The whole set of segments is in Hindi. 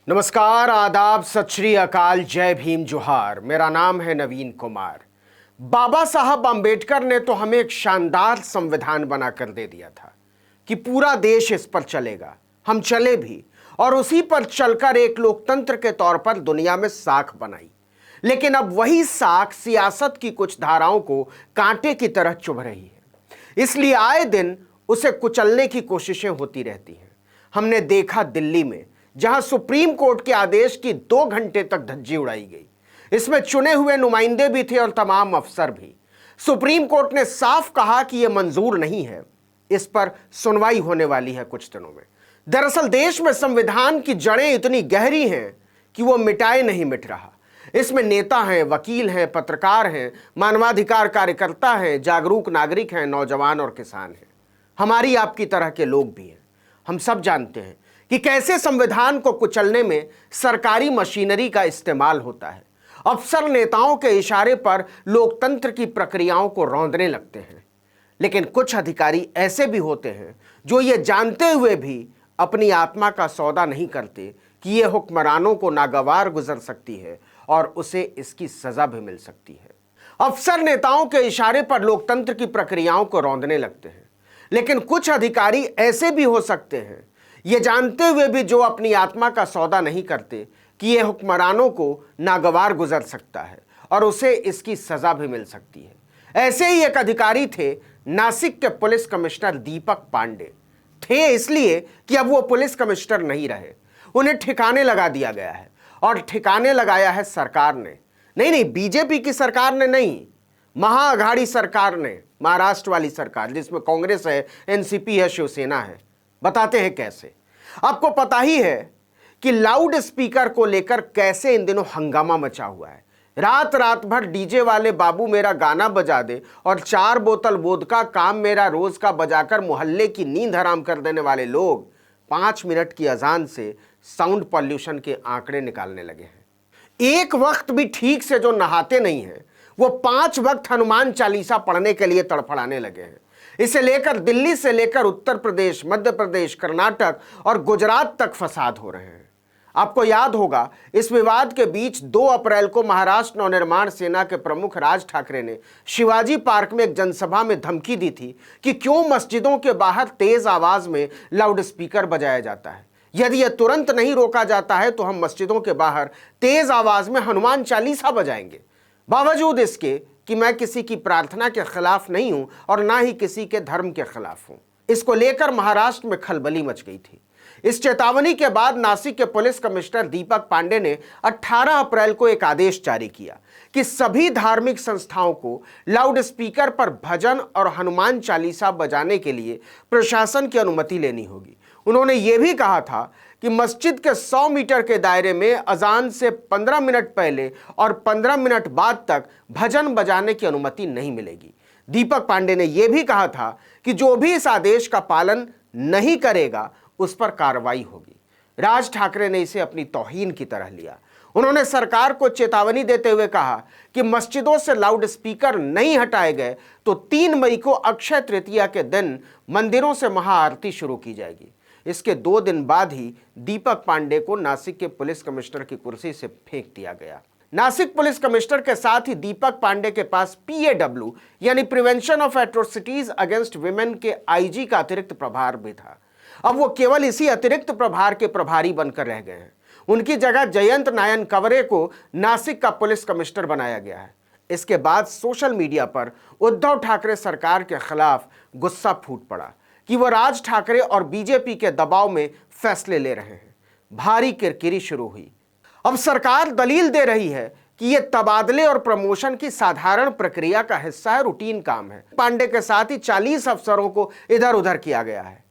नमस्कार, आदाब, सत श्री अकाल, जय भीम, जोहार। मेरा नाम है नवीन कुमार। बाबा साहब अंबेडकर ने तो हमें एक शानदार संविधान बनाकर दे दिया था कि पूरा देश इस पर चलेगा। हम चले भी और उसी पर चलकर एक लोकतंत्र के तौर पर दुनिया में साख बनाई। लेकिन अब वही साख सियासत की कुछ धाराओं को कांटे की तरह चुभ रही है, इसलिए आए दिन उसे कुचलने की कोशिशें होती रहती हैं। हमने देखा दिल्ली में, जहां सुप्रीम कोर्ट के आदेश की 2 घंटे तक धज्जी उड़ाई गई। इसमें चुने हुए नुमाइंदे भी थे और तमाम अफसर भी। सुप्रीम कोर्ट ने साफ कहा कि यह मंजूर नहीं है। इस पर सुनवाई होने वाली है कुछ दिनों में। दरअसल देश में संविधान की जड़ें इतनी गहरी हैं कि वो मिटाए नहीं मिट रहा। इसमें नेता हैं, वकील हैं, पत्रकार हैं, मानवाधिकार कार्यकर्ता हैं, जागरूक नागरिक हैं, नौजवान और किसान हैं। हमारी आपकी तरह के लोग भी हैं। हम सब जानते हैं कि कैसे संविधान को कुचलने में सरकारी मशीनरी का इस्तेमाल होता है। अफसर नेताओं के इशारे पर लोकतंत्र की प्रक्रियाओं को रौंदने लगते हैं। लेकिन कुछ अधिकारी ऐसे भी होते हैं जो ये जानते हुए भी अपनी आत्मा का सौदा नहीं करते कि ये हुक्मरानों को नागवार गुजर सकती है और उसे इसकी सजा भी मिल सकती है। अफसर नेताओं के इशारे पर लोकतंत्र की प्रक्रियाओं को रौंदने लगते हैं। लेकिन कुछ अधिकारी ऐसे भी हो सकते हैं, ये जानते हुए भी जो अपनी आत्मा का सौदा नहीं करते कि यह हुक्मरानों को नागवार गुजर सकता है और उसे इसकी सजा भी मिल सकती है। ऐसे ही एक अधिकारी थे नासिक के पुलिस कमिश्नर दीपक पांडे। थे इसलिए कि अब वो पुलिस कमिश्नर नहीं रहे। उन्हें ठिकाने लगा दिया गया है और ठिकाने लगाया है सरकार ने। नहीं, बीजेपी की सरकार ने नहीं, महाअघाड़ी सरकार ने, महाराष्ट्र वाली सरकार जिसमें कांग्रेस है, एनसीपी है, शिवसेना है। बताते हैं कैसे। आपको पता ही है कि लाउड स्पीकर को लेकर कैसे इन दिनों हंगामा मचा हुआ है। रात रात भर डीजे वाले बाबू मेरा गाना बजा दे और 4 बोतल वोदका काम मेरा रोज का बजाकर मोहल्ले की नींद हराम कर देने वाले लोग 5 मिनट की अजान से साउंड पॉल्यूशन के आंकड़े निकालने लगे हैं। एक वक्त भी ठीक से जो नहाते नहीं हैं, वो 5 वक्त हनुमान चालीसा पढ़ने के लिए तड़फड़ाने लगे हैं। इसे लेकर दिल्ली से लेकर उत्तर प्रदेश, मध्य प्रदेश, कर्नाटक और गुजरात तक फसाद हो रहे हैं। आपको याद होगा, इस विवाद के बीच 2 अप्रैल को महाराष्ट्र नवनिर्माण सेना के प्रमुख राज ठाकरे ने शिवाजी पार्क में एक जनसभा में धमकी दी थी कि क्यों मस्जिदों के बाहर तेज आवाज में लाउड स्पीकर बजाया जाता है। यदि यह तुरंत नहीं रोका जाता है तो हम मस्जिदों के बाहर तेज आवाज में हनुमान चालीसा बजाएंगे। बावजूद इसके कि मैं किसी की प्रार्थना के खिलाफ नहीं हूं और ना ही किसी के धर्म के खिलाफ हूं। इसको लेकर महाराष्ट्र में खलबली मच गई थी। इस चेतावनी के बाद नासिक के पुलिस कमिश्नर दीपक पांडे ने 18 अप्रैल को एक आदेश जारी किया कि सभी धार्मिक संस्थाओं को लाउड स्पीकर पर भजन और हनुमान चालीसा बजाने के लिए प्रशासन की अनुमति लेनी होगी। उन्होंने ये भी कहा था कि मस्जिद के 100 मीटर के दायरे में अजान से 15 मिनट पहले और 15 मिनट बाद तक भजन बजाने की अनुमति नहीं मिलेगी। दीपक पांडे ने यह भी कहा था कि जो भी इस आदेश का पालन नहीं करेगा उस पर कार्रवाई होगी। राज ठाकरे ने इसे अपनी तौहीन की तरह लिया। उन्होंने सरकार को चेतावनी देते हुए कहा कि मस्जिदों से लाउड स्पीकर नहीं हटाए गए तो 3 मई को अक्षय तृतीया के दिन मंदिरों से महाआरती शुरू की जाएगी। इसके 2 दिन बाद ही दीपक पांडे को नासिक के पुलिस कमिश्नर की कुर्सी से फेंक दिया गया। नासिक पुलिस कमिश्नर के साथ ही दीपक पांडे के पास PAW यानी prevention of atrocities against women के IG का अतिरिक्त प्रभार भी था। अब वो केवल इसी अतिरिक्त प्रभार के प्रभारी बनकर रह गए हैं। उनकी जगह जयंत नायन कवरे को नासिक का पुलिस कमिश्नर बनाया गया है। इसके बाद सोशल मीडिया पर उद्धव ठाकरे सरकार के खिलाफ गुस्सा फूट पड़ा कि वह राज ठाकरे और बीजेपी के दबाव में फैसले ले रहे हैं। भारी किरकिरी शुरू हुई। अब सरकार दलील दे रही है कि यह तबादले और प्रमोशन की साधारण प्रक्रिया का हिस्सा है, रूटीन काम है। पांडे के साथ ही 40 अफसरों को इधर उधर किया गया है।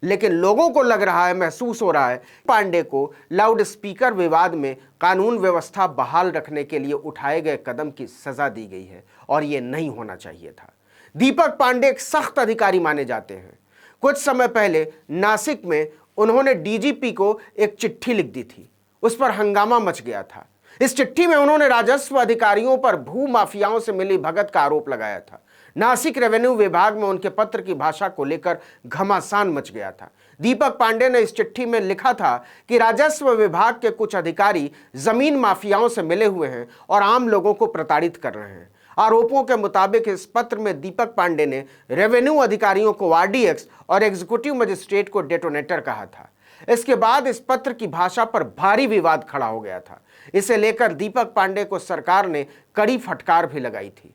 लेकिन लोगों को लग रहा है, महसूस हो रहा है, पांडे को लाउड स्पीकर विवाद में कानून व्यवस्था बहाल रखने के लिए उठाए गए कदम की सजा दी गई है और यह नहीं होना चाहिए था। दीपक पांडे एक सख्त अधिकारी माने जाते हैं। कुछ समय पहले नासिक में उन्होंने DGP को एक चिट्ठी लिख दी थी। उस पर हंगामा मच गया था। इस चिट्ठी में उन्होंने राजस्व अधिकारियों पर भू माफियाओं से मिली भगत का आरोप लगाया था। नासिक रेवेन्यू विभाग में उनके पत्र की भाषा को लेकर घमासान मच गया था। दीपक पांडे ने इस चिट्ठी में लिखा था कि राजस्व विभाग के कुछ अधिकारी जमीन माफियाओं से मिले हुए हैं और आम लोगों को प्रताड़ित कर रहे हैं। आरोपों के मुताबिक इस पत्र में दीपक पांडे ने रेवेन्यू अधिकारियों को आरडीएक्स और एग्जीक्यूटिव मजिस्ट्रेट को डेटोनेटर कहा था। इसके बाद इस पत्र की भाषा पर भारी विवाद खड़ा हो गया था। इसे लेकर दीपक पांडे को सरकार ने कड़ी फटकार भी लगाई थी।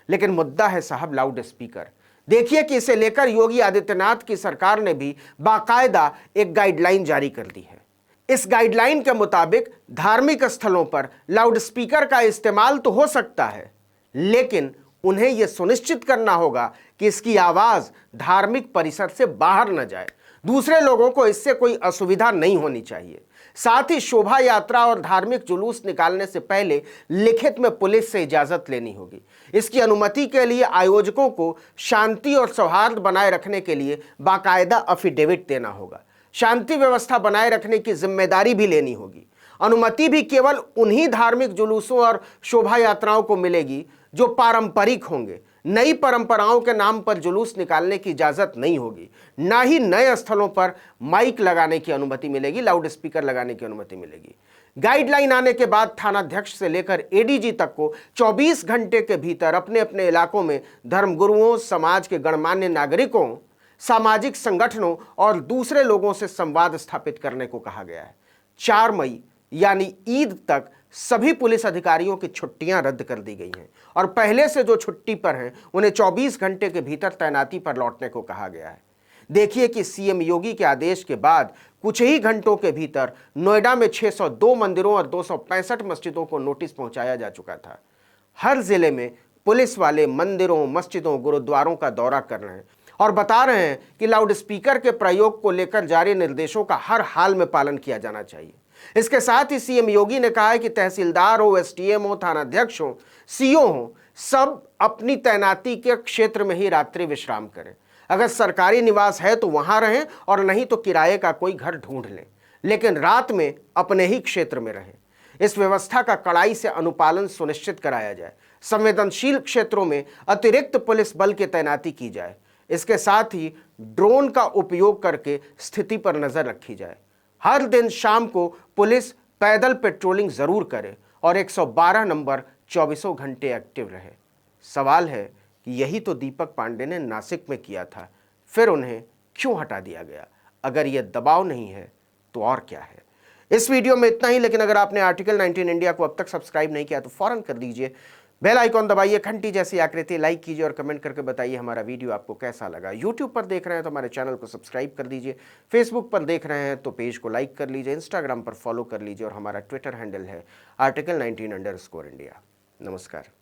लेकिन मुद्दा है साहब लाउड स्पीकर। देखिए कि इसे लेकर योगी आदित्यनाथ की सरकार ने भी बाकायदा एक गाइडलाइन जारी कर दी है। इस गाइडलाइन के मुताबिक धार्मिक स्थलों पर लाउड स्पीकर का इस्तेमाल तो हो सकता है, लेकिन उन्हें यह सुनिश्चित करना होगा कि इसकी आवाज धार्मिक परिसर से बाहर न जाए। दूसरे लोगों को इससे कोई असुविधा नहीं होनी चाहिए। साथ ही शोभा यात्रा और धार्मिक जुलूस निकालने से पहले लिखित में पुलिस से इजाजत लेनी होगी। इसकी अनुमति के लिए आयोजकों को शांति और सौहार्द बनाए रखने के लिए बाकायदा अफिडेविट देना होगा। शांति व्यवस्था बनाए रखने की जिम्मेदारी भी लेनी होगी। अनुमति भी केवल उन्हीं धार्मिक जुलूसों और शोभा यात्राओं को मिलेगी जो पारंपरिक होंगे। नई परंपराओं के नाम पर जुलूस निकालने की इजाजत नहीं होगी। ना ही नए स्थलों पर माइक लगाने की अनुमति मिलेगी, लाउड स्पीकर लगाने की अनुमति मिलेगी। गाइडलाइन आने के बाद थानाध्यक्ष से लेकर एडीजी तक को 24 घंटे के भीतर अपने अपने इलाकों में धर्मगुरुओं, समाज के गणमान्य नागरिकों, सामाजिक संगठनों और दूसरे लोगों से संवाद स्थापित करने को कहा गया है। 4 मई यानी ईद तक सभी पुलिस अधिकारियों की छुट्टियां रद्द कर दी गई हैं और पहले से जो छुट्टी पर हैं उन्हें 24 घंटे के भीतर तैनाती पर लौटने को कहा गया है। देखिए कि सीएम योगी के आदेश के बाद कुछ ही घंटों के भीतर नोएडा में 602 मंदिरों और 265 मस्जिदों को नोटिस पहुंचाया जा चुका था। हर जिले में पुलिस वाले मंदिरों, मस्जिदों, गुरुद्वारों का दौरा कर रहे हैं और बता रहे हैं कि लाउड स्पीकर के प्रयोग को लेकर जारी निर्देशों का हर हाल में पालन किया जाना चाहिए। इसके साथ ही सीएम योगी ने कहा है कि तहसीलदार हो, एसडीएम हो, थानाध्यक्ष हो, सीओ हो, सब अपनी तैनाती के क्षेत्र में ही रात्रि विश्राम करें। अगर सरकारी निवास है तो वहां रहें और नहीं तो किराए का कोई घर ढूंढ लें, लेकिन रात में अपने ही क्षेत्र में रहें। इस व्यवस्था का कड़ाई से अनुपालन सुनिश्चित कराया जाए। संवेदनशील क्षेत्रों में अतिरिक्त पुलिस बल की तैनाती की जाए। इसके साथ ही ड्रोन का उपयोग करके स्थिति पर नजर रखी जाए। हर दिन शाम को पुलिस पैदल पेट्रोलिंग जरूर करे और 112 नंबर 24 घंटे एक्टिव रहे। सवाल है कि यही तो दीपक पांडे ने नासिक में किया था, फिर उन्हें क्यों हटा दिया गया? अगर यह दबाव नहीं है तो और क्या है? इस वीडियो में इतना ही, लेकिन अगर आपने आर्टिकल 19 इंडिया को अब तक सब्सक्राइब नहीं किया तो फौरन कर दीजिए। बेल आइकॉन दबाइए, घंटी जैसी आकृति लाइक कीजिए और कमेंट करके बताइए हमारा वीडियो आपको कैसा लगा। यूट्यूब पर देख रहे हैं तो हमारे चैनल को सब्सक्राइब कर दीजिए। फेसबुक पर देख रहे हैं तो पेज को लाइक कर लीजिए। इंस्टाग्राम पर फॉलो कर लीजिए और हमारा ट्विटर हैंडल है article19_India। नमस्कार।